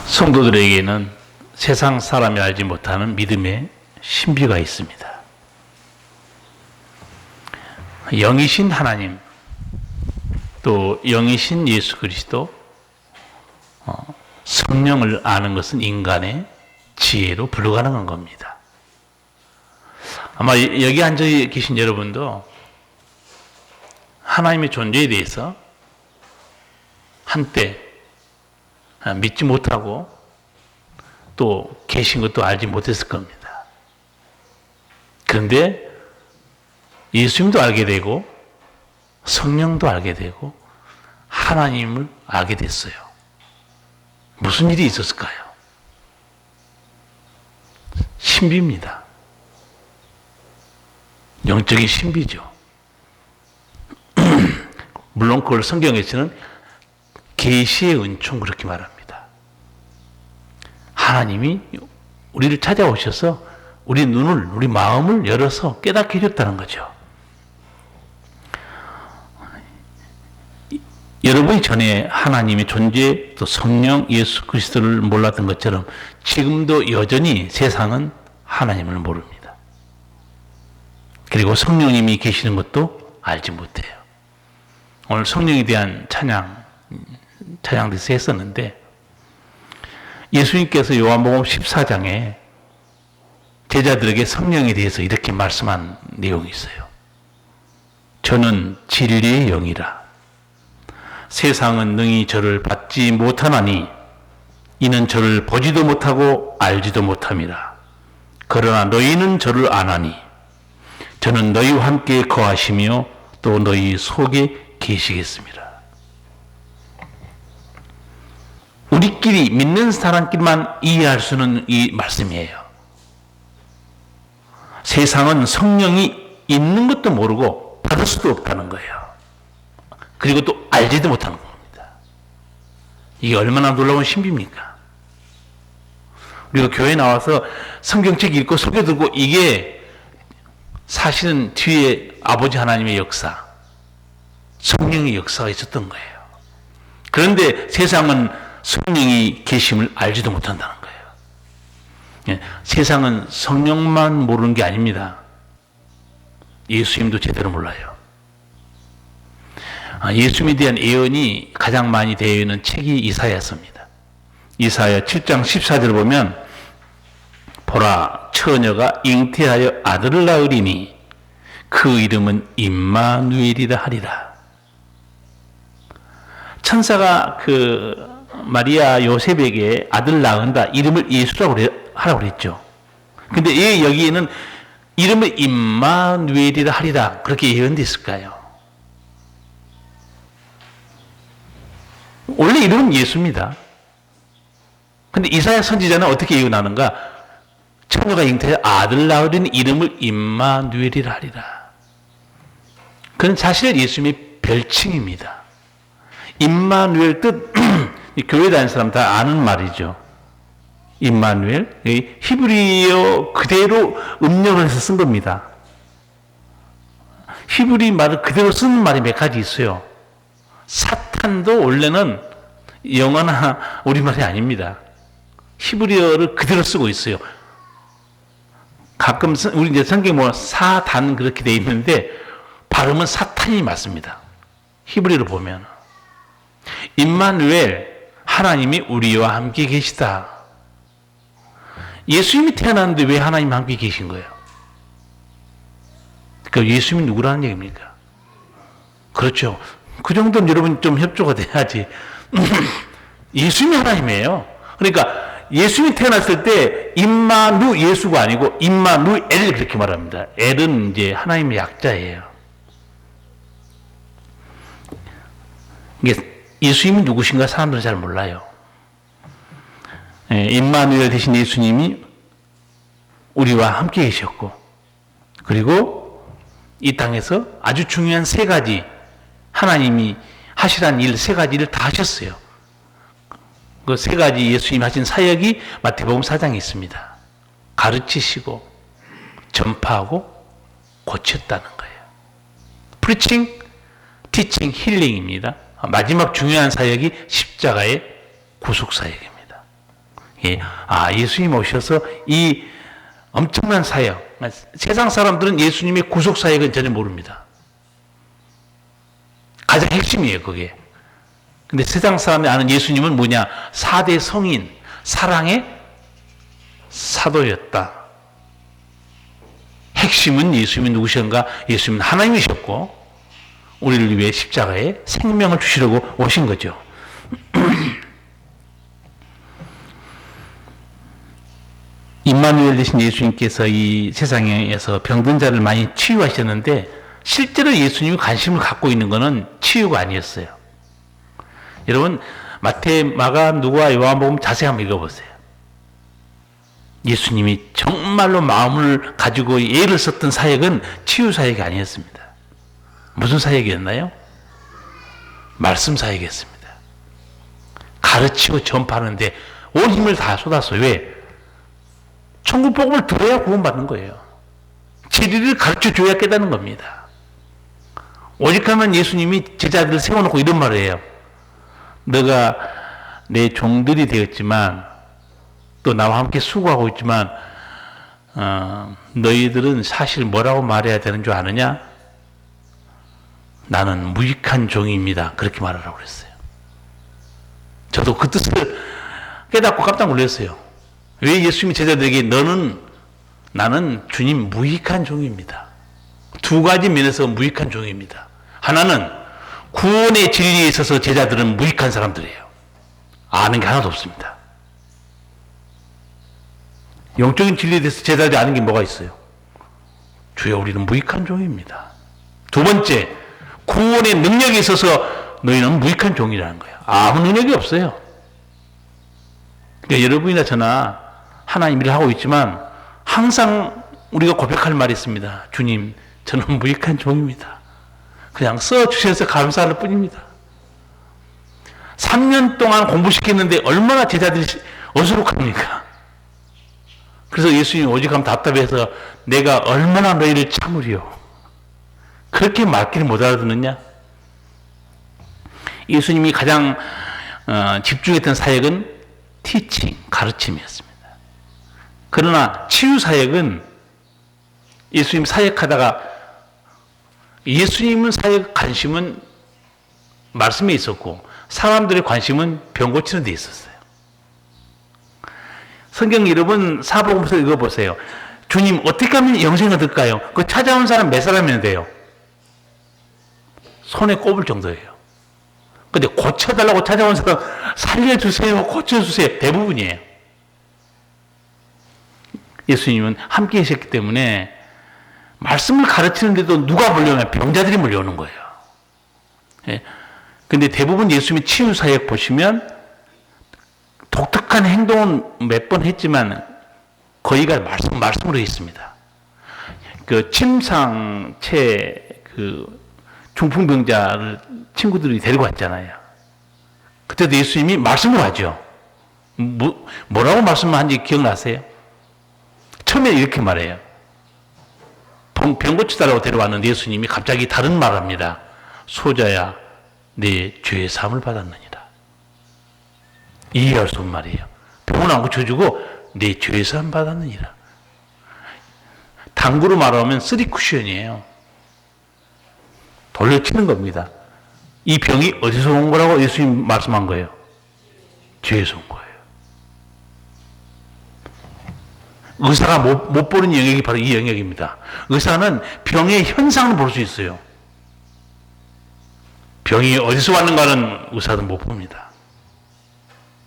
성도들에게는 세상 사람이 알지 못하는 믿음의 신비가 있습니다. 영이신 하나님, 또 영이신 예수 그리스도, 성령을 아는 것은 인간의 지혜로 불가능한 겁니다. 아마 여기 앉아 계신 여러분도 하나님의 존재에 대해서 한때 믿지 못하고 또 계신 것도 알지 못했을 겁니다. 그런데 예수님도 알게 되고 성령도 알게 되고 하나님을 알게 됐어요. 무슨 일이 있었을까요? 신비입니다. 영적인 신비죠. 물론 그걸 성경에서는 계시의 은총 그렇게 말합니다. 하나님이 우리를 찾아오셔서 우리 눈을, 우리 마음을 열어서 깨닫게 해줬다는 거죠. 여러분이 전에 하나님의 존재, 또 성령 예수 그리스도를 몰랐던 것처럼 지금도 여전히 세상은 하나님을 모릅니다. 그리고 성령님이 계시는 것도 알지 못해요. 오늘 성령에 대한 찬양에서 했었는데, 예수님께서 요한복음 14장에 제자들에게 성령에 대해서 이렇게 말씀한 내용이 있어요. 저는 진리의 영이라. 세상은 능히 저를 받지 못하나니 이는 저를 보지도 못하고 알지도 못함이라. 그러나 너희는 저를 아나니 저는 너희와 함께 거하시며 또 너희 속에 계시겠습니다. 우리끼리 믿는 사람끼리만 이해할 수 있는 이 말씀이에요. 세상은 성령이 있는 것도 모르고 받을 수도 없다는 거예요. 그리고 또 알지도 못하는 겁니다. 이게 얼마나 놀라운 신비입니까? 우리가 교회에 나와서 성경책 읽고 소개 듣고 이게 사실은 뒤에 아버지 하나님의 역사, 성령의 역사가 있었던 거예요. 그런데 세상은 성령이 계심을 알지도 못한다는 거예요. 세상은 성령만 모르는 게 아닙니다. 예수님도 제대로 몰라요. 예수님에 대한 예언이 가장 많이 되어 있는 책이 이사야서입니다. 이사야 7장 14절을 보면 보라, 처녀가 잉태하여 아들을 낳으리니 그 이름은 임마누엘이라 하리라. 천사가 마리아 요셉에게 아들 낳은다 이름을 예수라고 하라고 그랬죠. 근데 여기에는 이름을 임마누엘이라 하리라 그렇게 예언됐을까요? 원래 이름은 예수입니다. 근데 이사야 선지자는 어떻게 예언하는가? 처녀가 잉태해 아들 낳으리니 이름을 임마누엘이라 하리라. 그건 사실 예수님의 별칭입니다. 임마누엘 뜻 교회 다니는 사람 다 아는 말이죠. 임마누엘, 히브리어 그대로 음력을 해서 쓴 겁니다. 히브리 말을 그대로 쓰는 말이 몇 가지 있어요. 사탄도 원래는 영어나 우리말이 아닙니다. 히브리어를 그대로 쓰고 있어요. 가끔 우리 이제 성경에 뭐 사단 그렇게 돼 있는데 발음은 사탄이 맞습니다. 히브리어를 보면 임마누엘, 하나님이 우리와 함께 계시다. 예수님이 태어났는데 왜 하나님 함께 계신 거예요? 그러니까 예수님이 누구라는 얘기입니까? 그렇죠. 그 정도는 여러분 좀 협조가 돼야지. 예수님이 하나님이에요. 그러니까 예수님이 태어났을 때 임마누 예수가 아니고 임마누엘 그렇게 말합니다. 엘은 이제 하나님의 약자예요. 이게 예수님이 누구신가 사람들은 잘 몰라요. 임마누엘 대신 예수님이 우리와 함께 계셨고, 그리고 이 땅에서 아주 중요한 세 가지 하나님이 하시라는 일 세 가지를 다 하셨어요. 그 세 가지 예수님이 하신 사역이 마태복음 4장에 있습니다. 가르치시고 전파하고 고쳤다는 거예요. 프리칭, 티칭, 힐링입니다. 마지막 중요한 사역이 십자가의 구속 사역입니다. 예, 예수님 오셔서 이 엄청난 사역, 세상 사람들은 예수님의 구속 사역은 전혀 모릅니다. 가장 핵심이에요, 그게. 근데 세상 사람이 아는 예수님은 뭐냐? 4대 성인, 사랑의 사도였다. 핵심은 예수님이 누구셨는가? 예수님은 하나님이셨고 우리를 위해 십자가에 생명을 주시려고 오신 거죠. 임마누엘 되신 예수님께서 이 세상에서 병든 자를 많이 치유하셨는데 실제로 예수님이 관심을 갖고 있는 것은 치유가 아니었어요. 여러분 마태, 마가, 누가, 요한복음 자세히 한번 읽어보세요. 예수님이 정말로 마음을 가지고 애를 썼던 사역은 치유 사역이 아니었습니다. 무슨 사역이었나요? 말씀 사역이었습니다. 가르치고 전파하는데 온 힘을 다 쏟았어요. 왜? 천국 복음을 들어야 구원받는 거예요. 진리를 가르쳐 줘야 깨닫는 겁니다. 오직하면 예수님이 제자들을 세워놓고 이런 말을 해요. 너가 내 종들이 되었지만 또 나와 함께 수고하고 있지만 너희들은 사실 뭐라고 말해야 되는 줄 아느냐? 나는 무익한 종입니다. 그렇게 말하라고 그랬어요. 저도 그 뜻을 깨닫고 깜짝 놀랐어요. 왜 예수님이 제자들에게 나는 주님 무익한 종입니다. 두 가지 면에서 무익한 종입니다. 하나는 구원의 진리에 있어서 제자들은 무익한 사람들이에요. 아는 게 하나도 없습니다. 영적인 진리에 대해서 제자들이 아는 게 뭐가 있어요? 주여 우리는 무익한 종입니다. 두 번째, 구원의 능력에 있어서 너희는 무익한 종이라는 거예요. 아무 능력이 없어요. 그러니까 여러분이나 저나 하나님 일을 하고 있지만 항상 우리가 고백할 말이 있습니다. 주님, 저는 무익한 종입니다. 그냥 써주셔서 감사할 뿐입니다. 3년 동안 공부시켰는데 얼마나 제자들이 어수룩합니까? 그래서 예수님이 오직하면 답답해서 내가 얼마나 너희를 참으리요. 그렇게 말귀를 못 알아듣느냐? 예수님이 가장 집중했던 사역은 티칭, 가르침이었습니다. 그러나 치유 사역은 예수님 사역하다가 예수님은 사역 관심은 말씀에 있었고 사람들의 관심은 병 고치는 데 있었어요. 성경 여러 번 사복음서 읽어보세요. 주님 어떻게 하면 영생을 얻을까요? 그 찾아온 사람 몇 사람이면 돼요? 손에 꼽을 정도예요. 근데 고쳐달라고 찾아온 사람 살려주세요, 고쳐주세요 대부분이에요. 예수님은 함께 계셨기 때문에 말씀을 가르치는데도 누가 몰려오면 병자들이 몰려오는 거예요. 예. 근데 대부분 예수님의 치유 사역 보시면 독특한 행동은 몇 번 했지만 거의가 말씀으로 있습니다. 그 침상체 중풍병자를 친구들이 데리고 왔잖아요. 그때도 예수님이 말씀으로 하죠. 뭐라고 말씀한지 기억나세요? 처음에 이렇게 말해요. 병 고치달라고 데려왔는데 예수님이 갑자기 다른 말을 합니다. 소자야, 내 죄의 사함을 받았느니라. 이해할 수 없는 말이에요. 병은 안 고쳐주고 내 죄의 사함 받았느니라. 당구로 말하면 3쿠션이에요. 돌려치는 겁니다. 이 병이 어디서 온 거라고 예수님 말씀한 거예요? 죄에서 온 거예요. 의사가 못 보는 영역이 바로 이 영역입니다. 의사는 병의 현상을 볼 수 있어요. 병이 어디서 왔는가는 의사는 못 봅니다.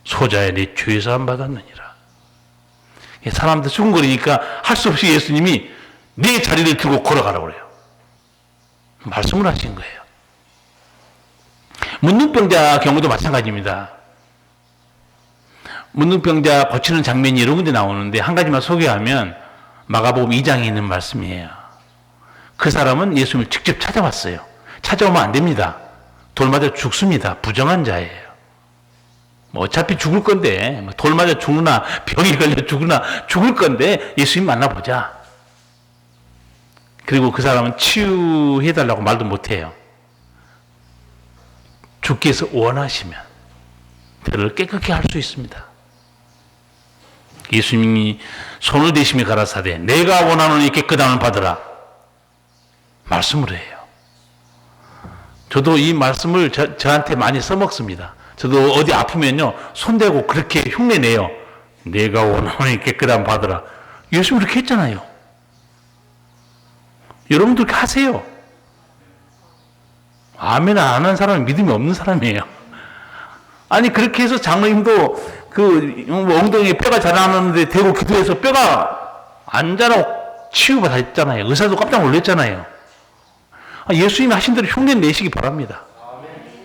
소자야 내 죄 사함 받았느니라. 사람들 수근거리니까 할 수 없이 예수님이 내 자리를 들고 걸어가라고 그래요. 말씀을 하신 거예요. 문둥병자 경우도 마찬가지입니다. 문둥병자 고치는 장면이 여러 군데 나오는데 한 가지만 소개하면 마가복음 2장에 있는 말씀이에요. 그 사람은 예수님을 직접 찾아왔어요. 찾아오면 안 됩니다. 돌 맞아 죽습니다. 부정한 자예요. 어차피 죽을 건데 돌 맞아 죽으나 병이 걸려 죽으나 죽을 건데 예수님 만나보자. 그리고 그 사람은 치유해달라고 말도 못해요. 주께서 원하시면 그를 깨끗게 할 수 있습니다. 예수님이 손을 대시며 가라사대 내가 원하노니 깨끗함을 받으라 말씀을 해요. 저도 이 말씀을 저한테 많이 써먹습니다. 저도 어디 아프면요 손대고 그렇게 흉내내요. 내가 원하노니 깨끗함을 받으라. 예수님 그렇게 했잖아요. 여러분도 그렇게 하세요. 아멘 안 하는 사람은 믿음이 없는 사람이에요. 아니 그렇게 해서 장로님도 그 엉덩이에 뼈가 자라는데 대고 기도해서 뼈가 안 자라고 치유받았잖아요. 의사도 깜짝 놀랐잖아요. 예수님이 하신 대로 흉내 내시기 바랍니다.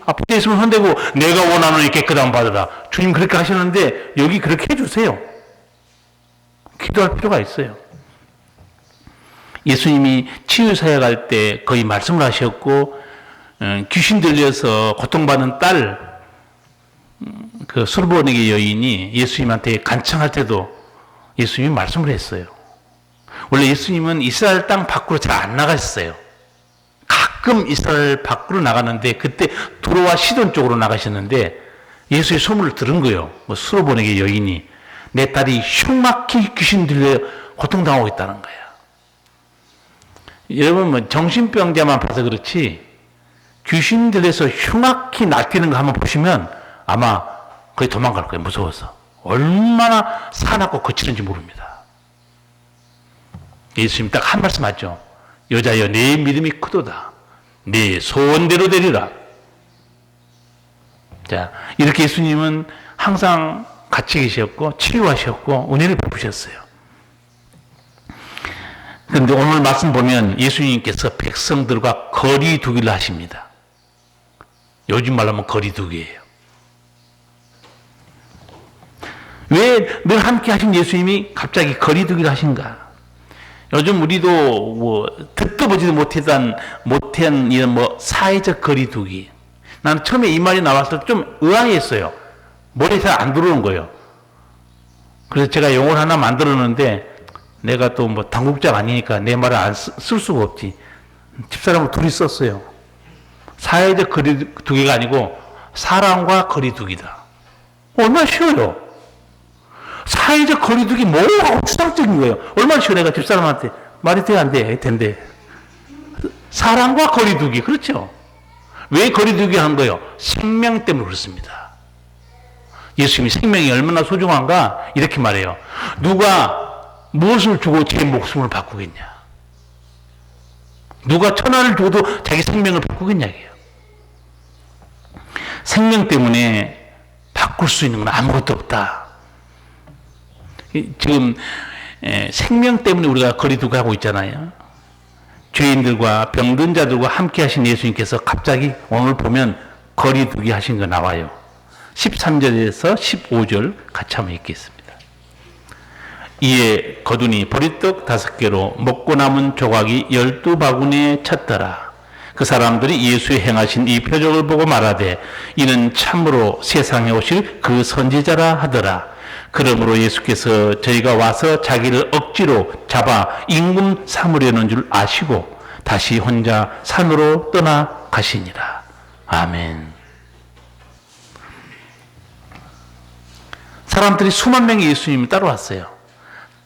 아프게 있으면 손대고 내가 원하노니 깨끗함을 받으라. 주님 그렇게 하시는데 여기 그렇게 해주세요. 기도할 필요가 있어요. 예수님이 치유사역할 때 거의 말씀을 하셨고 귀신 들려서 고통받는 딸 그 수르보네게 여인이 예수님한테 간청할 때도 예수님이 말씀을 했어요. 원래 예수님은 이스라엘 땅 밖으로 잘 안 나가셨어요. 가끔 이스라엘 밖으로 나가는데 그때 두로와 시돈 쪽으로 나가셨는데 예수의 소문을 들은 거예요. 수르보네게 여인이 내 딸이 흉막히 귀신 들려 고통당하고 있다는 거야. 여러분 정신병자만 봐서 그렇지 귀신 들려서 흉악히 날뛰는 거 한번 보시면 아마 거의 도망갈 거예요. 무서워서. 얼마나 사납고 거칠은지 모릅니다. 예수님 딱 한 말씀 하죠. 여자여 내 믿음이 크도다. 네 소원대로 되리라. 자, 이렇게 예수님은 항상 같이 계셨고 치료하셨고 은혜를 베푸셨어요. 그런데 오늘 말씀 보면 예수님께서 백성들과 거리 두기를 하십니다. 요즘 말로 하면 거리 두기예요. 왜 늘 함께 하신 예수님이 갑자기 거리 두기를 하신가? 요즘 우리도 듣도 보지도 못한 이런 사회적 거리 두기. 난 처음에 이 말이 나왔을 때 좀 의아했어요. 머리에 잘 안 들어오는 거예요. 그래서 제가 용어를 하나 만들었는데 내가 또 당국자가 아니니까 내 말을 안 쓸 수가 없지. 집사람을 둘이 썼어요. 사회적 거리 두기가 아니고 사람과 거리 두기다. 얼마나 쉬워요. 사회적 거리 두기 뭐하고 추상적인 거예요. 얼마나 쉬워. 내가 집사람한테 말이 돼 안 돼? 된대. 사람과 거리 두기. 그렇죠. 왜 거리 두기 한 거예요? 생명 때문에 그렇습니다. 예수님이 생명이 얼마나 소중한가 이렇게 말해요. 누가 무엇을 주고 제 목숨을 바꾸겠냐? 누가 천하를 주고도 자기 생명을 바꾸겠냐? 생명 때문에 바꿀 수 있는 건 아무것도 없다. 지금 생명 때문에 우리가 거리두기 하고 있잖아요. 죄인들과 병든 자들과 함께 하신 예수님께서 갑자기 오늘 보면 거리두기 하신 거 나와요. 13절에서 15절 같이 한번 읽겠습니다. 이에 거두니 보리떡 5개로 먹고 남은 조각이 12바구니에 찼더라. 그 사람들이 예수의 행하신 이 표적을 보고 말하되 이는 참으로 세상에 오실 그 선지자라 하더라. 그러므로 예수께서 저희가 와서 자기를 억지로 잡아 임금 삼으려는 줄 아시고 다시 혼자 산으로 떠나가시니라. 아멘. 사람들이 수만 명이 예수님을 따라왔어요.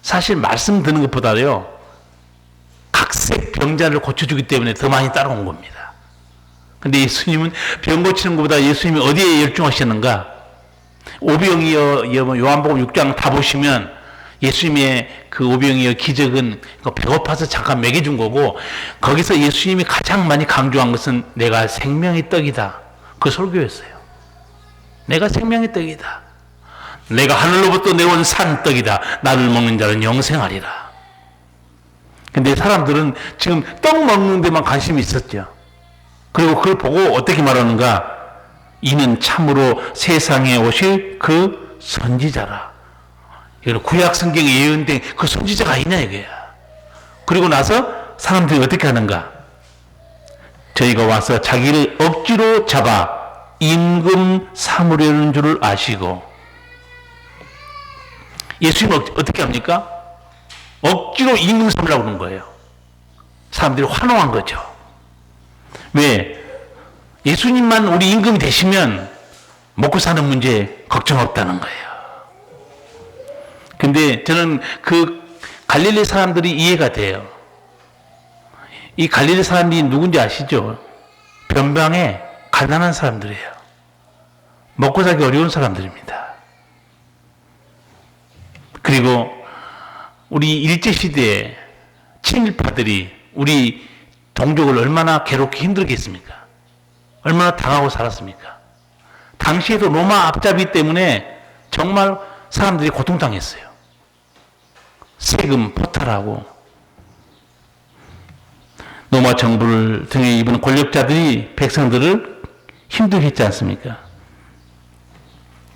사실 말씀 듣는 것보다요 각색 병자를 고쳐주기 때문에 더 많이 따라온 겁니다. 근데 예수님은 병 고치는 것보다 예수님이 어디에 열중하셨는가? 오병이어 요한복음 6장 다 보시면 예수님의 그 오병이어 기적은 배고파서 잠깐 먹여준 거고 거기서 예수님이 가장 많이 강조한 것은 내가 생명의 떡이다. 그 설교였어요. 내가 생명의 떡이다. 내가 하늘로부터 내온 산떡이다. 나를 먹는 자는 영생하리라. 근데 사람들은 지금 떡 먹는 데만 관심이 있었죠. 그리고 그걸 보고 어떻게 말하는가? 이는 참으로 세상에 오실 그 선지자라. 이건 구약 성경에 예언된 그 선지자가 있냐 이거야. 그리고 나서 사람들이 어떻게 하는가? 저희가 와서 자기를 억지로 잡아 임금 삼으려는 줄을 아시고. 예수님은 어떻게 합니까? 억지로 임금 삼으려고 하는 거예요. 사람들이 환호한 거죠. 왜? 예수님만 우리 임금이 되시면 먹고 사는 문제 걱정 없다는 거예요. 근데 저는 그 갈릴리 사람들이 이해가 돼요. 이 갈릴리 사람들이 누군지 아시죠? 변방에 가난한 사람들이에요. 먹고 살기 어려운 사람들입니다. 그리고 우리 일제시대에 친일파들이 우리 동족을 얼마나 괴롭게 힘들게 했습니까? 얼마나 당하고 살았습니까? 당시에도 로마 앞잡이 때문에 정말 사람들이 고통당했어요. 세금 포탈하고 로마 정부를 등에 입은 권력자들이 백성들을 힘들게 했지 않습니까?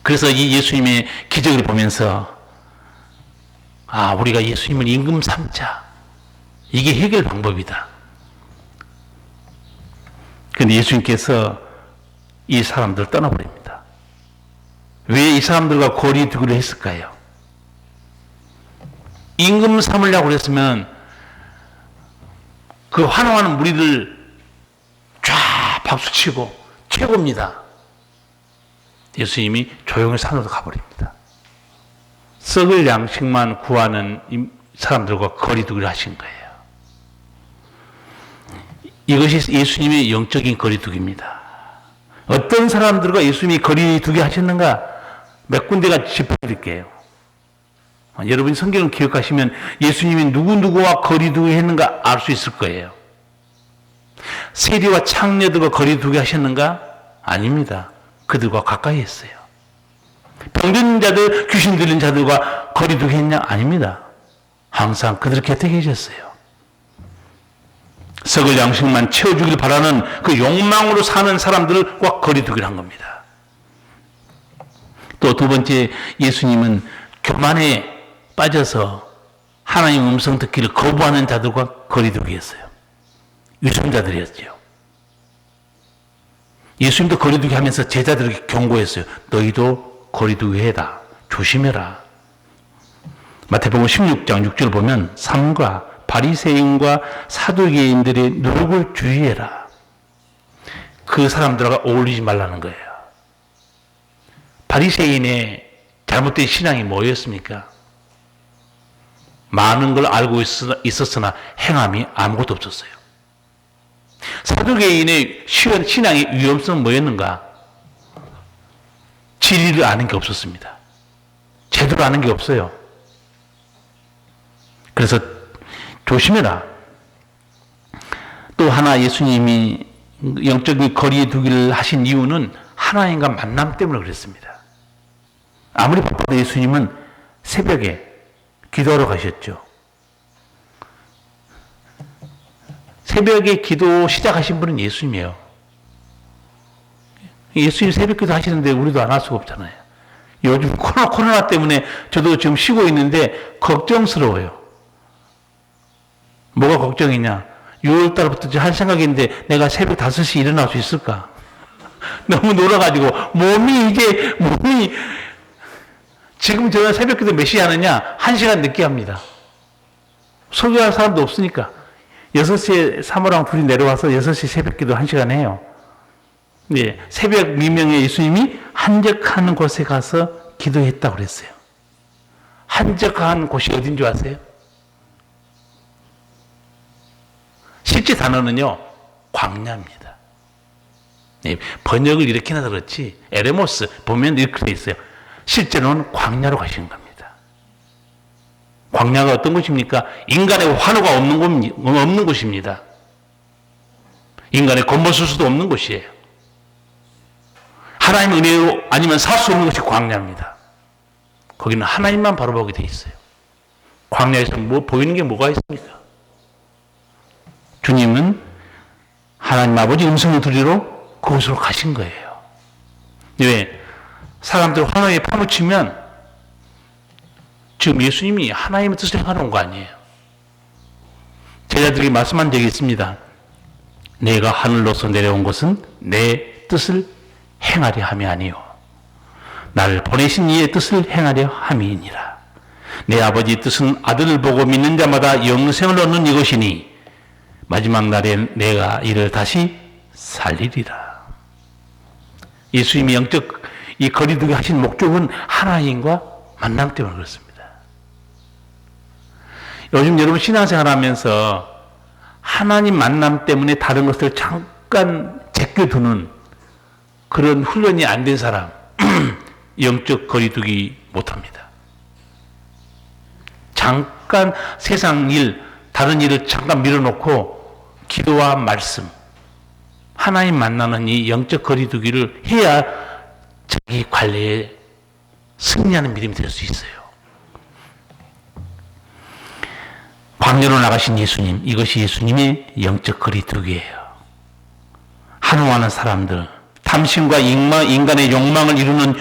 그래서 이 예수님의 기적을 보면서 우리가 예수님을 임금 삼자. 이게 해결 방법이다. 그런데 예수님께서 이 사람들을 떠나버립니다. 왜 이 사람들과 거리 두기로 했을까요? 임금 삼으려고 그랬으면 그 환호하는 무리들 쫙 박수치고 최고입니다. 예수님이 조용히 산으로 가버립니다. 썩을 양식만 구하는 사람들과 거리두기를 하신 거예요. 이것이 예수님의 영적인 거리두기입니다. 어떤 사람들과 예수님이 거리두기 하셨는가? 몇 군데가 짚어드릴게요. 여러분이 성경을 기억하시면 예수님이 누구누구와 거리두기 했는가 알 수 있을 거예요. 세리와 창녀들과 거리두기 하셨는가? 아닙니다. 그들과 가까이 했어요. 병든 자들, 귀신 들린 자들과 거리두기 했냐? 아닙니다. 항상 그들 곁에 계셨어요. 썩을 양식만 채워주길 바라는 그 욕망으로 사는 사람들과 거리두기를 한 겁니다. 또 두 번째, 예수님은 교만에 빠져서 하나님 음성 듣기를 거부하는 자들과 거리두기 했어요. 위선자들이었죠. 예수님도 거리두기 하면서 제자들에게 경고했어요. 너희도 거리두기 해라. 조심해라. 마태복음 16장 6절 보면 삼가 바리새인과 사두개인들의 누룩을 주의해라. 그 사람들과 어울리지 말라는 거예요. 바리새인의 잘못된 신앙이 뭐였습니까? 많은 걸 알고 있었으나 행함이 아무것도 없었어요. 사두개인의 신앙의 위험성은 뭐였는가? 진리를 아는 게 없었습니다. 제대로 아는 게 없어요. 그래서 조심해라. 또 하나 예수님이 영적인 거리에 두기를 하신 이유는 하나님과 만남 때문에 그랬습니다. 아무리 바빠도 예수님은 새벽에 기도하러 가셨죠. 새벽에 기도 시작하신 분은 예수님이에요. 예수님 새벽 기도 하시는데 우리도 안 할 수가 없잖아요. 요즘 코로나 때문에 저도 지금 쉬고 있는데 걱정스러워요. 뭐가 걱정이냐? 6월달부터 할 생각인데 내가 새벽 5시 일어날 수 있을까? 너무 놀아가지고 몸이 지금 제가 새벽 기도 몇 시에 하느냐? 1시간 늦게 합니다. 소개할 사람도 없으니까 6시에 사모랑 둘이 내려와서 6시 새벽 기도 1시간 해요. 네, 새벽 미명에 예수님이 한적한 곳에 가서 기도했다고 그랬어요. 한적한 곳이 어딘 줄 아세요? 실제 단어는요, 광야입니다. 네, 번역을 이렇게 해서 그렇지, 에레모스 보면 이렇게 돼 있어요. 실제로는 광야로 가시는 겁니다. 광야가 어떤 곳입니까? 인간의 환호가 없는 곳입니다. 인간의 겉멋을 수도 없는 곳이에요. 하나님의 은혜로 아니면 살 수 없는 것이 광야입니다. 거기는 하나님만 바라보게 돼 있어요. 광야에서 보이는 게 뭐가 있습니까? 주님은 하나님 아버지 음성을 들으러 그곳으로 가신 거예요. 왜? 사람들 환호에 파묻히면 지금 예수님이 하나님의 뜻을 행하러 온 거 아니에요. 제자들에게 말씀한 적이 있습니다. 내가 하늘로서 내려온 것은 내 뜻을 행하려 함이 아니요 나를 보내신 이의 뜻을 행하려 함이니라. 내 아버지 뜻은 아들을 보고 믿는 자마다 영생을 얻는 이것이니 마지막 날에 내가 이를 다시 살리리라. 예수님이 영적 이 거리두기 하신 목적은 하나님과 만남 때문에 그렇습니다. 요즘 여러분 신앙생활 하면서 하나님 만남 때문에 다른 것을 잠깐 제껴두는 그런 훈련이 안 된 사람, 영적 거리두기 못합니다. 잠깐 세상 일, 다른 일을 잠깐 밀어놓고 기도와 말씀, 하나님 만나는 이 영적 거리두기를 해야 자기 관리에 승리하는 믿음이 될 수 있어요. 광야로 나가신 예수님, 이것이 예수님의 영적 거리두기예요. 한우하는 사람들, 탐심과 인간의 욕망을 이루는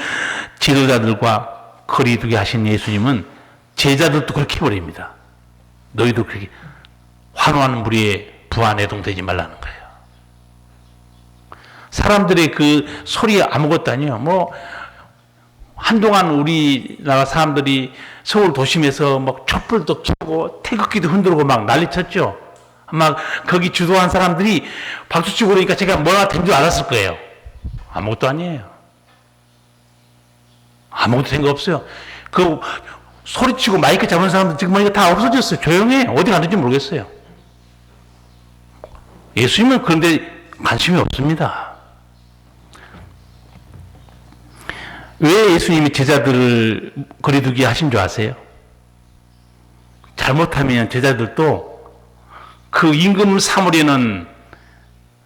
지도자들과 거리두기 하신 예수님은 제자들도 그렇게 해버립니다. 너희도 그렇게 환호하는 무리에 부하내동되지 말라는 거예요. 사람들의 그 소리 아무것도 아니에요. 뭐 한동안 우리나라 사람들이 서울 도심에서 막 촛불도 켜고 태극기도 흔들고 막 난리쳤죠. 막 거기 주도한 사람들이 박수치고 그러니까 제가 뭐가 된 줄 알았을 거예요. 아무것도 아니에요. 아무것도 된 거 없어요. 그 소리치고 마이크 잡은 사람들 지금 이거 다 없어졌어요. 조용해. 어디 갔는지 모르겠어요. 예수님은 그런데 관심이 없습니다. 왜 예수님이 제자들을 거리두기 하신 줄 아세요? 잘못하면 제자들도 그 임금 사무리는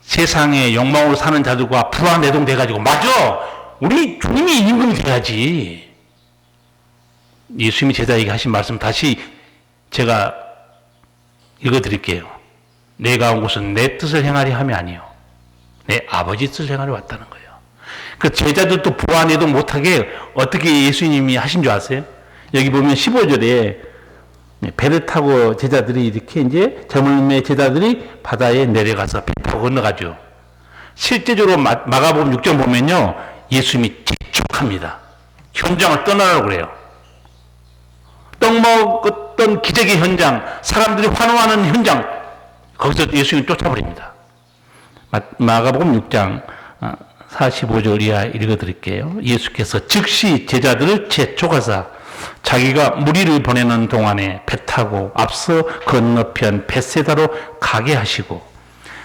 세상의 욕망으로 사는 자들과 불화내동돼가지고 맞아! 우리 주님이 임금이 돼야지. 예수님이 제자에게 하신 말씀 다시 제가 읽어드릴게요. 내가 온 곳은 내 뜻을 행하려 함이 아니요 내 아버지 뜻을 행하려 왔다는 거예요. 그 제자들도 불화내동 못하게 어떻게 예수님이 하신 줄 아세요? 여기 보면 15절에 배를 타고 제자들이 이렇게 이제 저물매 제자들이 바다에 내려가서 배 타고 건너가죠. 실제적으로 마가복음 6장 보면요, 예수님이 재촉합니다. 현장을 떠나라고 그래요. 떡 먹었던 기적의 현장, 사람들이 환호하는 현장, 거기서 예수님이 쫓아버립니다. 마가복음 6장 45절 이하 읽어드릴게요. 예수께서 즉시 제자들을 재촉하사 자기가 무리를 보내는 동안에 배 타고 앞서 건너편 벳세다로 가게 하시고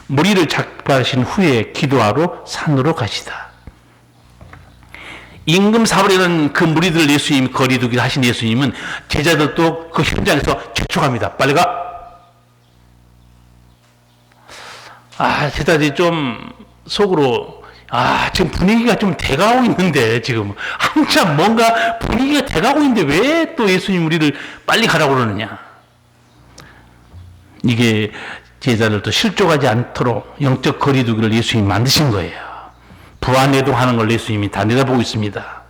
무리를 작별하신 후에 기도하러 산으로 가시다. 임금 사무리는 그 무리들 예수님 거리두기 하신 예수님은 제자들도 그 현장에서 재촉합니다. 빨리 가. 제자들이 좀 속으로 지금 분위기가 좀 돼가고 있는데, 지금 한참 뭔가 분위기가 돼가고 있는데 왜 또 예수님 우리를 빨리 가라고 그러느냐. 이게 제자들도 실족하지 않도록 영적 거리두기를 예수님이 만드신 거예요. 부하내동하는 걸 예수님이 다 내다보고 있습니다.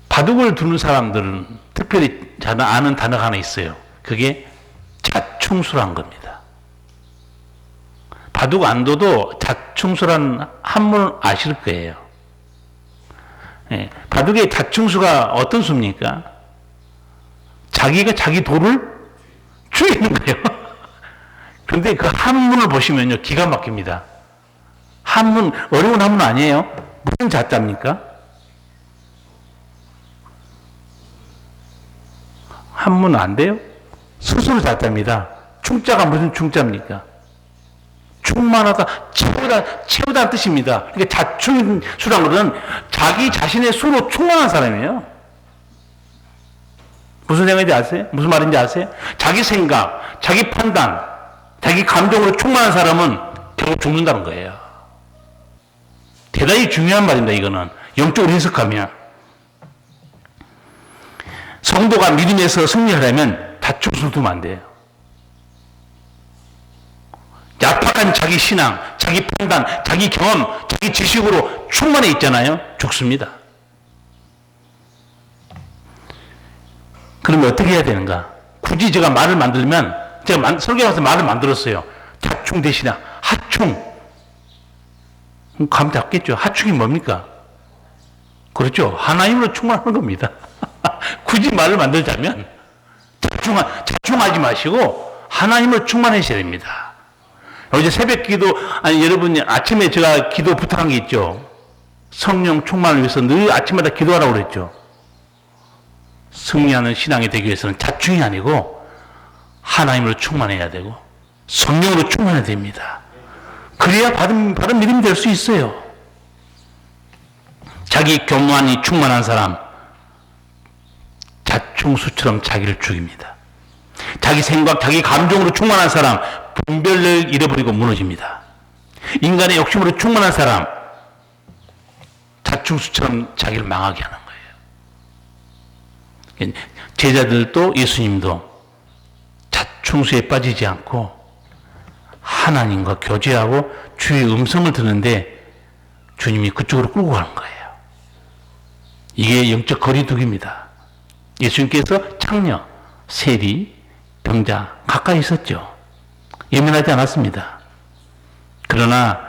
바둑을 두는 사람들은 특별히 잘 아는 단어가 하나 있어요. 그게 자충수란 겁니다. 바둑 안 둬도 자충수란 한문 아실 거예요. 바둑의 자충수가 어떤 수입니까? 자기가 자기 돌을 죽이는 거예요. 그런데 그 한문을 보시면요, 기가 막힙니다. 한문, 어려운 한문 아니에요? 무슨 자자입니까? 한문 안 돼요? 스스로 자자입니다. 충자가 무슨 충자입니까? 충만하다, 채우다는 뜻입니다. 그러니까 자충수란 것은 자기 자신의 수로 충만한 사람이에요. 무슨 생각인지 아세요? 무슨 말인지 아세요? 자기 생각, 자기 판단, 자기 감정으로 충만한 사람은 결국 죽는다는 거예요. 대단히 중요한 말입니다, 이거는. 영적으로 해석하면. 성도가 믿음에서 승리하려면 자충수를 두면 안 돼요. 약박한 자기 신앙, 자기 판단, 자기 경험, 자기 지식으로 충만해 있잖아요. 죽습니다. 그러면 어떻게 해야 되는가? 굳이 제가 말을 만들면, 제가 설교하면서 말을 만들었어요. 자충 대신에 하충. 감 잡겠죠. 하충이 뭡니까? 그렇죠. 하나님으로 충만하는 겁니다. 굳이 말을 만들자면 자충하지 마시고 하나님을 충만하셔야 됩니다. 어제 새벽 기도, 아니, 여러분, 아침에 제가 기도 부탁한 게 있죠. 성령 충만을 위해서 늘 아침마다 기도하라고 그랬죠. 승리하는 신앙이 되기 위해서는 자충이 아니고 하나님으로 충만해야 되고 성령으로 충만해야 됩니다. 그래야 받은 믿음이 될 수 있어요. 자기 교만이 충만한 사람, 자충수처럼 자기를 죽입니다. 자기 생각, 자기 감정으로 충만한 사람, 분별력을 잃어버리고 무너집니다. 인간의 욕심으로 충만한 사람, 자충수처럼 자기를 망하게 하는 거예요. 제자들도 예수님도 자충수에 빠지지 않고 하나님과 교제하고 주의 음성을 듣는데 주님이 그쪽으로 끌고 가는 거예요. 이게 영적 거리두기입니다. 예수님께서 창녀, 세리, 병자 가까이 있었죠. 예민하지 않았습니다. 그러나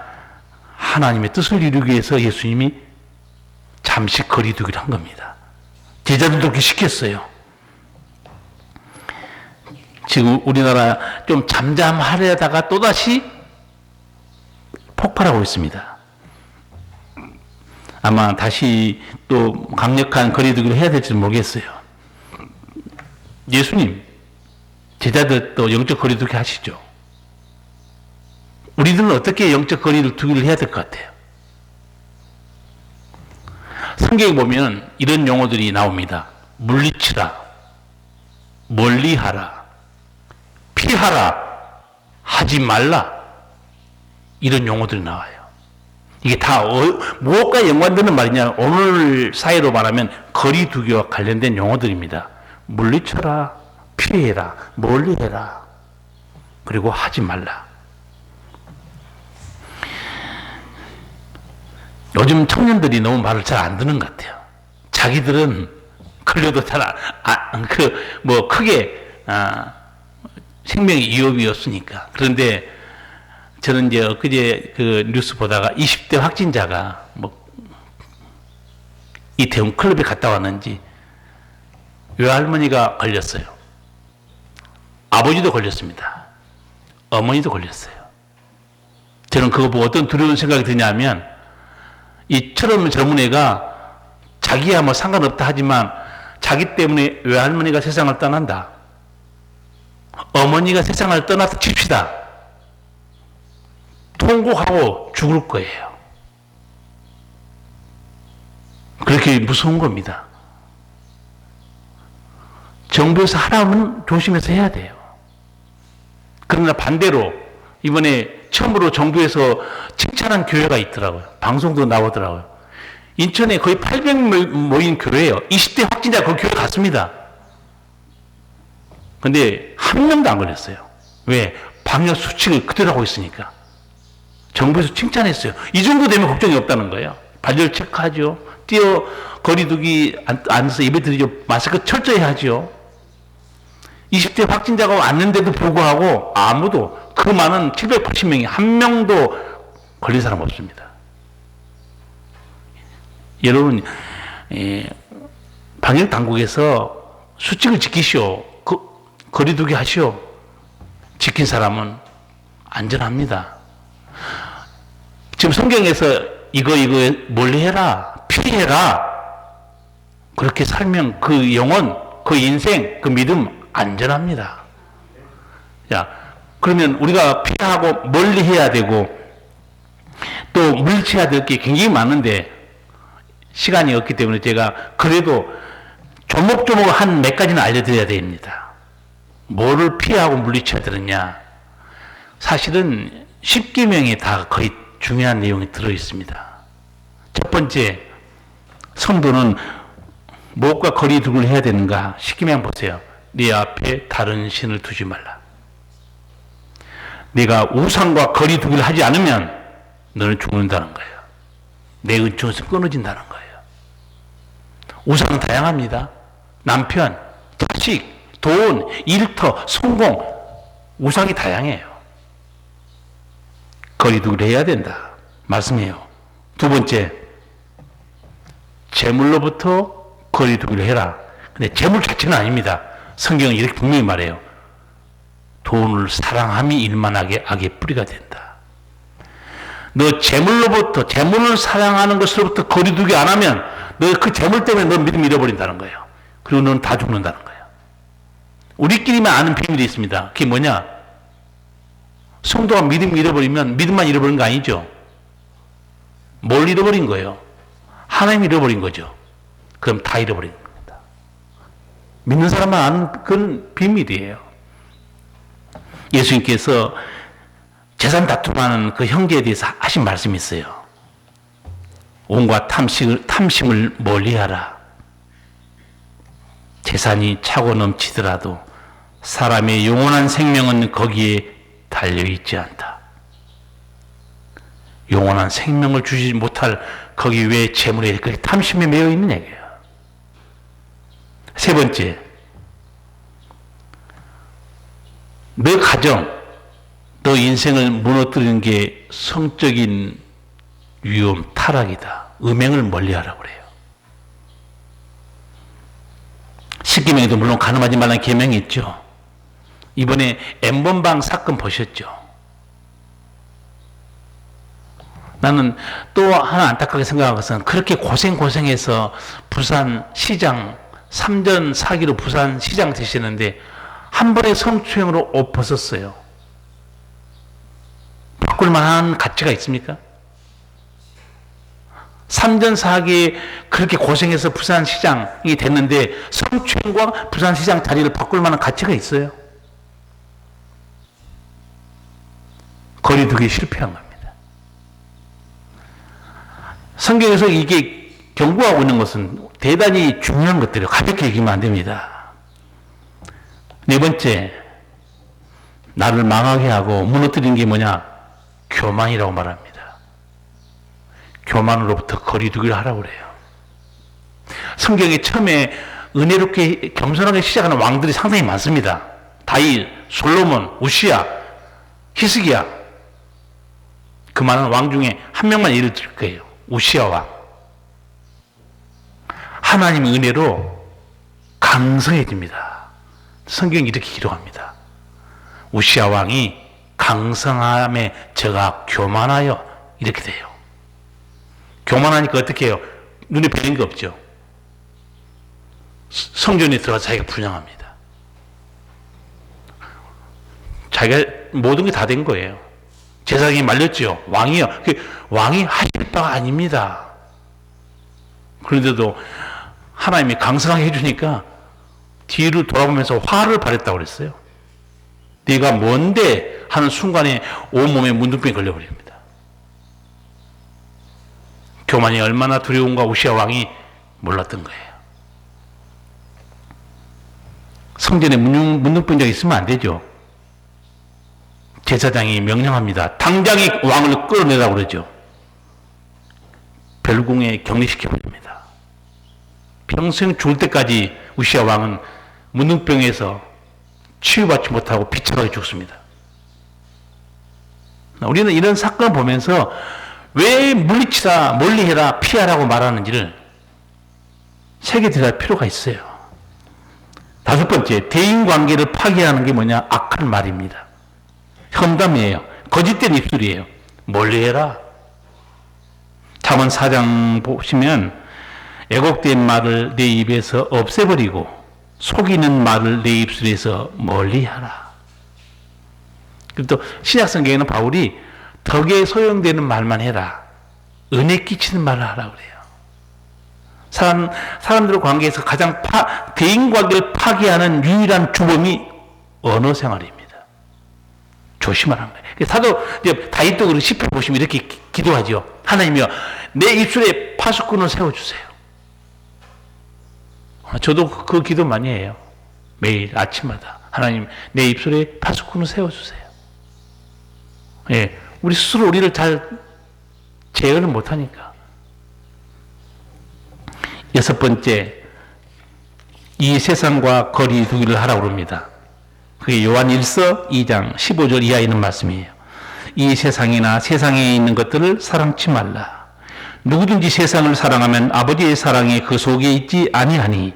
하나님의 뜻을 이루기 위해서 예수님이 잠시 거리두기를 한 겁니다. 제자들도 그렇게 시켰어요. 지금 우리나라 좀 잠잠하려다가 또다시 폭발하고 있습니다. 아마 다시 또 강력한 거리두기를 해야 될지 모르겠어요. 예수님, 제자들도 영적 거리두기 하시죠. 우리들은 어떻게 영적 거리두기를 해야 될 것 같아요? 성경에 보면 이런 용어들이 나옵니다. 물리치라, 멀리하라, 피하라, 하지 말라, 이런 용어들이 나와요. 이게 다 무엇과 연관되는 말이냐? 오늘 사회로 말하면 거리두기와 관련된 용어들입니다. 물리쳐라, 피해라, 멀리해라, 그리고 하지 말라. 요즘 청년들이 너무 말을 잘 안 듣는 것 같아요. 자기들은 걸려도 잘 크게 생명의 위협이 없으니까. 그런데 저는 이제 엊그제 그 뉴스 보다가 20대 확진자가 이태원 클럽에 갔다 왔는지 외할머니가 걸렸어요. 아버지도 걸렸습니다. 어머니도 걸렸어요. 저는 그거 보고 어떤 두려운 생각이 드냐면 이 철없는 젊은 애가 자기야 뭐 상관없다 하지만 자기 때문에 외할머니가 세상을 떠난다. 어머니가 세상을 떠나서 칩시다. 통곡하고 죽을 거예요. 그렇게 무서운 겁니다. 정부에서 하라면 조심해서 해야 돼요. 그러나 반대로 이번에 처음으로 정부에서 칭찬한 교회가 있더라고요. 방송도 나오더라고요. 인천에 거의 800 모인 교회예요. 20대 확진자 그 교회 갔습니다. 근데 한 명도 안 걸렸어요. 왜? 방역 수칙을 그대로 하고 있으니까. 정부에서 칭찬했어요. 이 정도 되면 걱정이 없다는 거예요. 발열 체크하죠. 거리두기 안에서 예배드리죠. 마스크 철저히 하죠. 20대 확진자가 왔는데도 불구하고 아무도, 그 많은 780명이 한 명도 걸린 사람 없습니다. 여러분, 방역 당국에서 수칙을 지키시오. 거리두기 하시오. 지킨 사람은 안전합니다. 지금 성경에서 이거 멀리해라, 피해라, 그렇게 살면 그 영혼, 그 인생, 그 믿음 안전합니다. 자, 그러면 우리가 피하고 멀리 해야 되고 또 물리쳐야 될 게 굉장히 많은데 시간이 없기 때문에 제가 그래도 조목조목 한 몇 가지는 알려드려야 됩니다. 뭐를 피하고 물리쳐야 되느냐? 사실은 10계명에 다 거의 중요한 내용이 들어있습니다. 첫 번째, 성도는 무엇과 거리두기를 해야 되는가? 10계명 보세요. 네 앞에 다른 신을 두지 말라. 네가 우상과 거리두기를 하지 않으면 너는 죽는다는 거예요. 내 은총에서 끊어진다는 거예요. 우상은 다양합니다. 남편, 자식, 돈, 일터, 성공, 우상이 다양해요. 거리두기를 해야 된다 말씀해요. 두 번째, 재물로부터 거리두기를 해라. 근데 재물 자체는 아닙니다. 성경은 이렇게 분명히 말해요. 돈을 사랑함이 일만하게 악의 뿌리가 된다. 너 재물을 사랑하는 것으로부터 거리두기 안 하면 너 그 재물 때문에 너 믿음 잃어버린다는 거예요. 그리고 너는 다 죽는다는 거예요. 우리끼리만 아는 비밀이 있습니다. 그게 뭐냐? 성도가 믿음 잃어버리면 믿음만 잃어버린 거 아니죠? 뭘 잃어버린 거예요? 하나님 잃어버린 거죠. 그럼 다 잃어버린 겁니다. 믿는 사람만 아는 그건 비밀이에요. 예수님께서 재산 다툼하는 그 형제에 대해서 하신 말씀이 있어요. 온갖 탐심을 멀리하라. 재산이 차고 넘치더라도 사람의 영원한 생명은 거기에 달려있지 않다. 영원한 생명을 주지 못할 거기 왜 재물에 그렇게 탐심에 매여 있는 얘기예요. 세 번째, 너 가정, 너 인생을 무너뜨리는 게 성적인 위험, 타락이다. 음행을 멀리하라고 그래요. 십계명에도 물론 간음하지 말라는 계명이 있죠. 이번에 N번방 사건 보셨죠? 나는 또 하나 안타깝게 생각한 것은 그렇게 고생해서 부산 시장 3전 4기로 부산 시장 되시는데 한 번의 성추행으로 옷 벗었어요. 바꿀 만한 가치가 있습니까? 3전 4기에 그렇게 고생해서 부산 시장이 됐는데 성추행과 부산 시장 자리를 바꿀 만한 가치가 있어요? 거리두기에 실패한 겁니다. 성경에서 이게 경고하고 있는 것은 대단히 중요한 것들이에요. 가볍게 얘기하면 안 됩니다. 네 번째, 나를 망하게 하고 무너뜨린 게 뭐냐? 교만이라고 말합니다. 교만으로부터 거리두기를 하라고 그래요. 성경에 처음에 은혜롭게 겸손하게 시작하는 왕들이 상당히 많습니다. 다윗, 솔로몬, 우시야, 히스기야. 그 많은 왕 중에 한 명만 예를 들 거예요. 우시야 왕. 하나님의 은혜로 강성해집니다. 성경이 이렇게 기록합니다. 우시야 왕이 강성함에 저가 교만하여 이렇게 돼요. 교만하니까 어떻게 해요? 눈에 뵈는 게 없죠. 성전에 들어가서 자기가 분양합니다. 자기가 모든 게 다 된 거예요. 제사장이 말렸죠. 왕이요. 왕이 하실 바가 아닙니다. 그런데도 하나님이 강성하게 해주니까 뒤로 돌아보면서 화를 발했다고 그랬어요. 네가 뭔데 하는 순간에 온몸에 문둥병이 걸려버립니다. 교만이 얼마나 두려운가 우시야 왕이 몰랐던 거예요. 성전에 문둥병자가 있으면 안 되죠. 제사장이 명령합니다. 당장에 왕을 끌어내라고 그러죠. 별궁에 격리시켜버립니다. 평생 죽을 때까지 우시야 왕은 문둥병에서 치유받지 못하고 비참하게 죽습니다. 우리는 이런 사건을 보면서 왜 물리치라, 멀리해라, 피하라고 말하는지를 새겨들어야 할 필요가 있어요. 다섯 번째, 대인관계를 파괴하는 게 뭐냐? 악한 말입니다. 험담이에요. 거짓된 입술이에요. 멀리해라. 잠언 4장 보시면 애곡된 말을 내 입에서 없애버리고 속이는 말을 내 입술에서 멀리하라. 그리고 또 신약성경에는 바울이 덕에 소용되는 말만 해라. 은혜 끼치는 말을 하라고 그래요. 사람들의 관계에서 가장 대인관계를 파괴하는 유일한 주범이 언어 생활입니다. 조심하라는 거예요. 사도 다윗도 그렇게 시편 보시면 이렇게 기도하죠. 하나님이여, 내 입술에 파수꾼을 세워주세요. 저도 그 기도 많이 해요. 매일 아침마다. 하나님, 내 입술에 파수꾼을 세워주세요. 예, 우리 스스로 우리를 잘 제어를 못하니까. 여섯 번째, 이 세상과 거리 두기를 하라고 합니다. 그게 요한 1서 2장 15절 이하에 있는 말씀이에요. 이 세상이나 세상에 있는 것들을 사랑치 말라. 누구든지 세상을 사랑하면 아버지의 사랑이 그 속에 있지 아니하니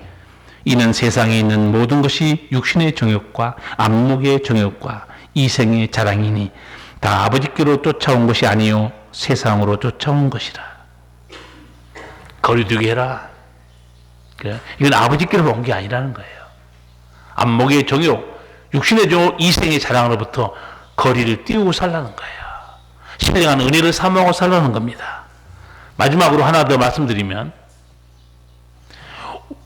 이는 세상에 있는 모든 것이 육신의 정욕과 안목의 정욕과 이생의 자랑이니 다 아버지께로 쫓아온 것이 아니요 세상으로 쫓아온 것이라. 거리두기 해라. 이건 아버지께로 온 게 아니라는 거예요. 안목의 정욕, 육신의 정욕, 이생의 자랑으로부터 거리를 띄우고 살라는 거예요. 신령한 은혜를 사모하고 살라는 겁니다. 마지막으로 하나 더 말씀드리면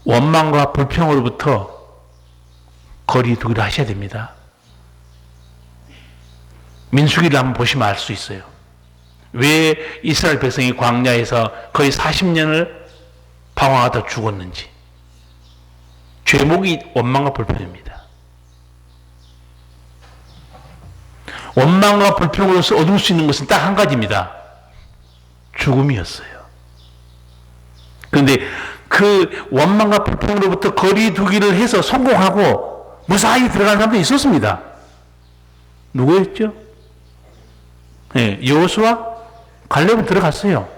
원망과 불평으로부터 거리두기를 하셔야 됩니다. 민수기를 한번 보시면 알 수 있어요. 왜 이스라엘 백성이 광야에서 거의 40년을 방황하다 죽었는지. 죄목이 원망과 불평입니다. 원망과 불평으로서 얻을 수 있는 것은 딱 한 가지입니다. 죽음이었어요. 그런데 그 원망과 불평으로부터 거리두기를 해서 성공하고 무사히 들어간 사람도 있었습니다. 누구였죠? 네, 여호수아, 갈렙은 들어갔어요.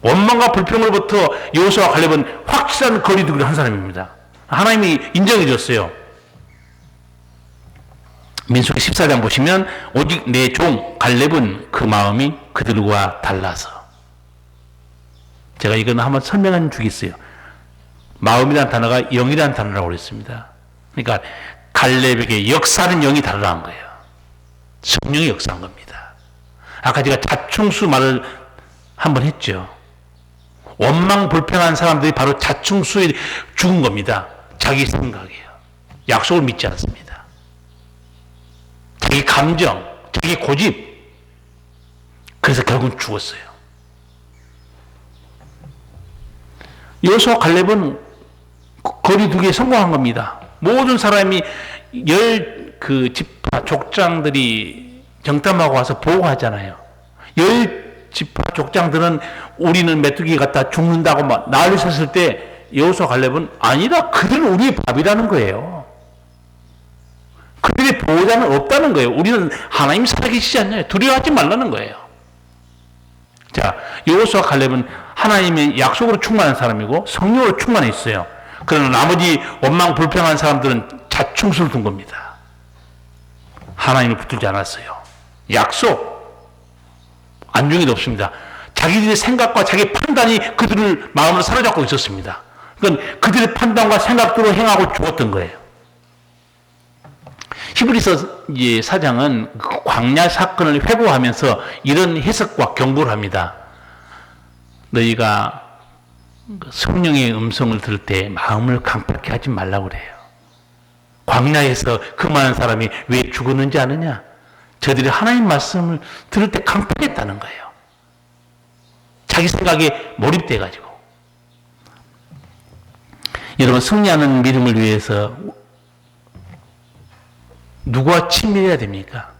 원망과 불평으로부터 여호수아, 갈렙은 확실한 거리두기를 한 사람입니다. 하나님이 인정해 줬어요. 민수기 14장 보시면 오직 내 종 갈렙은 그 마음이 그들과 달라서. 제가 이건 한번 설명한 적이 있어요. 마음이라는 단어가 영이라는 단어라고 그랬습니다. 그러니까 갈렙에게 역사하는 영이 다르다는 거예요. 성령이 역사한 겁니다. 아까 제가 자충수 말을 한번 했죠. 원망 불평한 사람들이 바로 자충수에 죽은 겁니다. 자기 생각이에요. 약속을 믿지 않습니다. 자기 감정, 자기 고집. 그래서 결국은 죽었어요. 여호수아 갈렙은 거리두기에 성공한 겁니다. 모든 사람이 지파 족장들이 정탐하고 와서 보고하잖아요. 지파 족장들은 우리는 메뚜기 갖다 죽는다고 막 난리 쳤을 때 여호수아 갈렙은 아니다. 그들은 우리의 밥이라는 거예요. 그들의 보호자는 없다는 거예요. 우리는 하나님 살아계시지 않나요? 두려워하지 말라는 거예요. 자, 여호수아 갈렙은 하나님의 약속으로 충만한 사람이고 성령으로 충만했어요. 그러나 나머지 원망 불평한 사람들은 자충수를 둔 겁니다. 하나님을 붙들지 않았어요. 약속 안중에도 없습니다. 자기들의 생각과 자기 판단이 그들을 마음을 사로잡고 있었습니다. 그건 그들의 판단과 생각대로 행하고 죽었던 거예요. 히브리서 4장은 그 광야 사건을 회고하면서 이런 해석과 경고를 합니다. 너희가 성령의 음성을 들을 때 마음을 강팍하게 하지 말라고 그래요. 광야에서 그 많은 사람이 왜 죽었는지 아느냐? 저들이 하나님 말씀을 들을 때 강팍했다는 거예요. 자기 생각에 몰입돼가지고. 여러분, 승리하는 믿음을 위해서 누구와 친밀해야 됩니까?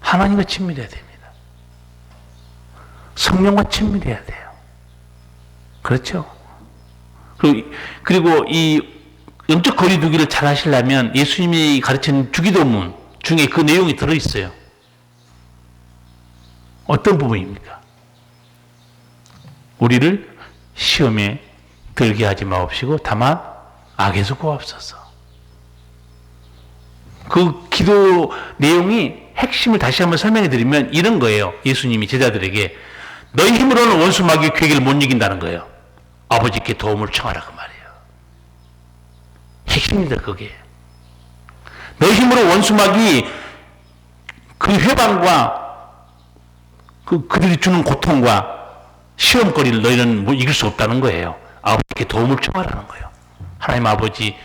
하나님과 친밀해야 됩니다. 성령과 친밀해야 돼요. 그렇죠? 그리고 이 영적 거리두기를 잘 하시려면 예수님이 가르치는 주기도문 중에 그 내용이 들어있어요. 어떤 부분입니까? 우리를 시험에 들게 하지 마옵시고 다만 악에서 구하옵소서. 그 기도 내용이 핵심을 다시 한번 설명해 드리면 이런 거예요. 예수님이 제자들에게 너희 힘으로는 원수 마귀의 괴계를 못 이긴다는 거예요. 아버지께 도움을 청하라 그 말이에요. 핵심입니다. 그게. 너희 힘으로 원수 마귀 그 회방과 그들이 주는 고통과 시험거리를 너희는 이길 수 없다는 거예요. 아버지께 도움을 청하라는 거예요. 하나님 아버지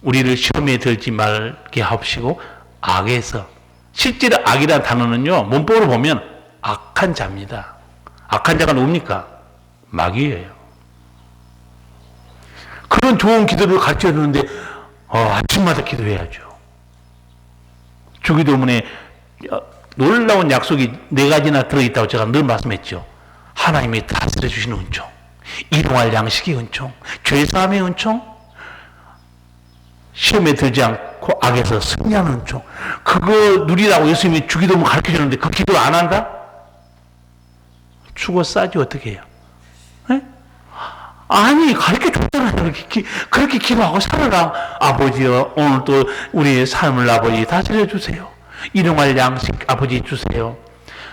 우리를 시험에 들지 말게 하옵시고 악에서, 실제로 악이라는 단어는요 문법으로 보면 악한 자입니다. 악한 자가 누굽니까? 마귀예요. 그런 좋은 기도를 가르쳐 주는데 아침마다 기도해야죠. 주기도문에 놀라운 약속이 4가지나 들어있다고 제가 늘 말씀했죠. 하나님이 다스려 주시는 은총, 이동할 양식의 은총, 죄사함의 은총, 시험에 들지 않고 악에서 승리하는 은총. 그거 누리라고 예수님이 주기도문 가르쳐 주는데 그 기도 안 한다? 죽어 싸지 어떻게 해요? 네? 아니, 가르쳐 줬잖아요. 그렇게 기도하고 살아라. 아버지여, 오늘 또 우리의 삶을 아버지 다스려 주세요. 일용할 양식 아버지 주세요.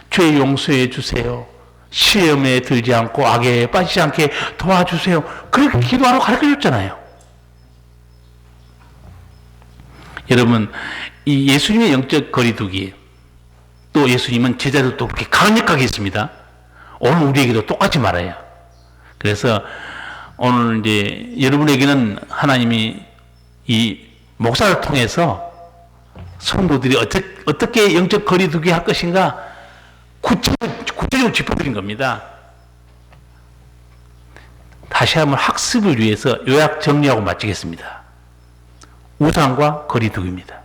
죄 용서해 주세요. 시험에 들지 않고 악에 빠지지 않게 도와주세요. 그렇게 기도하라고 가르쳐 줬잖아요. 여러분, 이 예수님의 영적 거리두기, 또 예수님은 제자들도 그렇게 강력하게 했습니다. 오늘 우리에게도 똑같이 말해요. 그래서 오늘 이제 여러분에게는 하나님이 이 목사를 통해서 성도들이 어떻게 영적 거리두기 할 것인가 구체적으로 짚어드린 겁니다. 다시 한번 학습을 위해서 요약 정리하고 마치겠습니다. 우상과 거리두기입니다.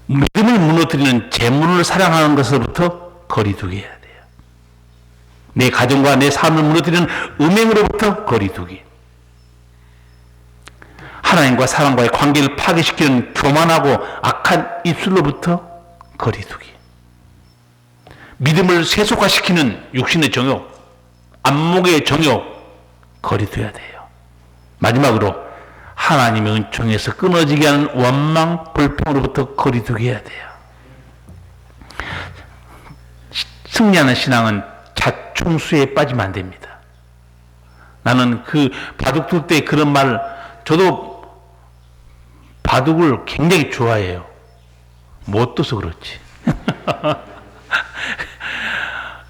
믿음을 무너뜨리는 재물을 사랑하는 것으로부터 거리두기 해야 돼요. 내 가정과 내 삶을 무너뜨리는 음행으로부터 거리두기. 하나님과 사람과의 관계를 파괴시키는 교만하고 악한 입술로부터 거리두기. 믿음을 세속화시키는 육신의 정욕, 안목의 정욕, 거리둬야 돼요. 마지막으로 하나님의 은총에서 끊어지게 하는 원망, 불평으로부터 거리두게 해야 돼요. 승리하는 신앙은 자충수에 빠지면 안 됩니다. 나는 그 바둑 둘 때 그런 말, 저도 바둑을 굉장히 좋아해요. 못 둬서 그렇지.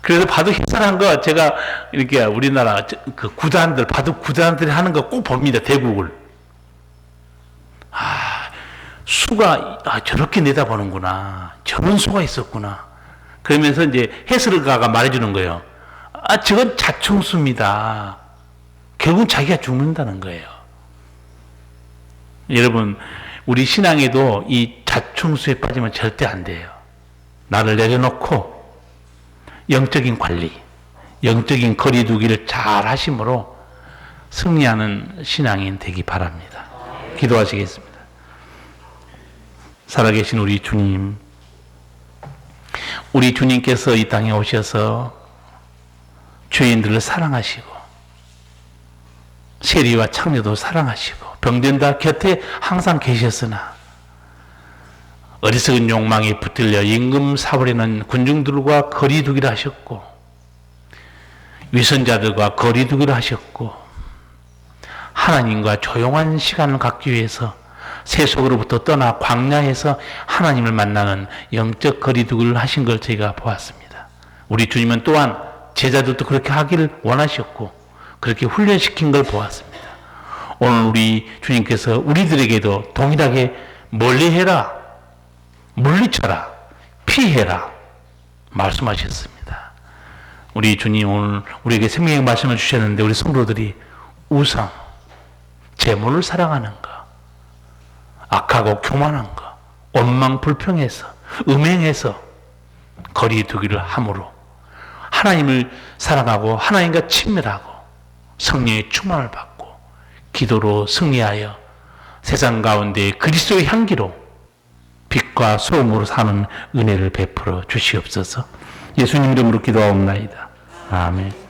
그래서 바둑 해설한 거 제가 이렇게 우리나라 그 구단들, 바둑 구단들이 하는 거 꼭 봅니다. 대국을. 수가 저렇게 내다보는구나. 저런 수가 있었구나. 그러면서 이제 해설가가 말해주는 거예요. 저건 자충수입니다. 결국은 자기가 죽는다는 거예요. 여러분, 우리 신앙에도 이 자충수에 빠지면 절대 안 돼요. 나를 내려놓고 영적인 관리, 영적인 거리두기를 잘 하심으로 승리하는 신앙인 되기 바랍니다. 기도하시겠습니다. 살아계신 우리 주님, 우리 주님께서 이 땅에 오셔서 죄인들을 사랑하시고 세리와 창녀도 사랑하시고 병든 자 곁에 항상 계셨으나 어리석은 욕망에 붙들려 임금 사버리는 군중들과 거리두기를 하셨고 위선자들과 거리두기를 하셨고 하나님과 조용한 시간을 갖기 위해서 세속으로부터 떠나 광야에서 하나님을 만나는 영적 거리두기를 하신 걸 저희가 보았습니다. 우리 주님은 또한 제자들도 그렇게 하기를 원하셨고 그렇게 훈련시킨 걸 보았습니다. 오늘 우리 주님께서 우리들에게도 동일하게 멀리해라, 물리쳐라, 피해라 말씀하셨습니다. 우리 주님 오늘 우리에게 생명의 말씀을 주셨는데 우리 성도들이 우상, 재물을 사랑하는 것, 악하고 교만한 것, 원망 불평해서 음행해서 거리두기를 함으로 하나님을 사랑하고 하나님과 친밀하고 성령의 충만을 받고 기도로 승리하여 세상 가운데 그리스도의 향기로 빛과 소음으로 사는 은혜를 베풀어 주시옵소서. 예수님 이름으로 기도하옵나이다. 아멘.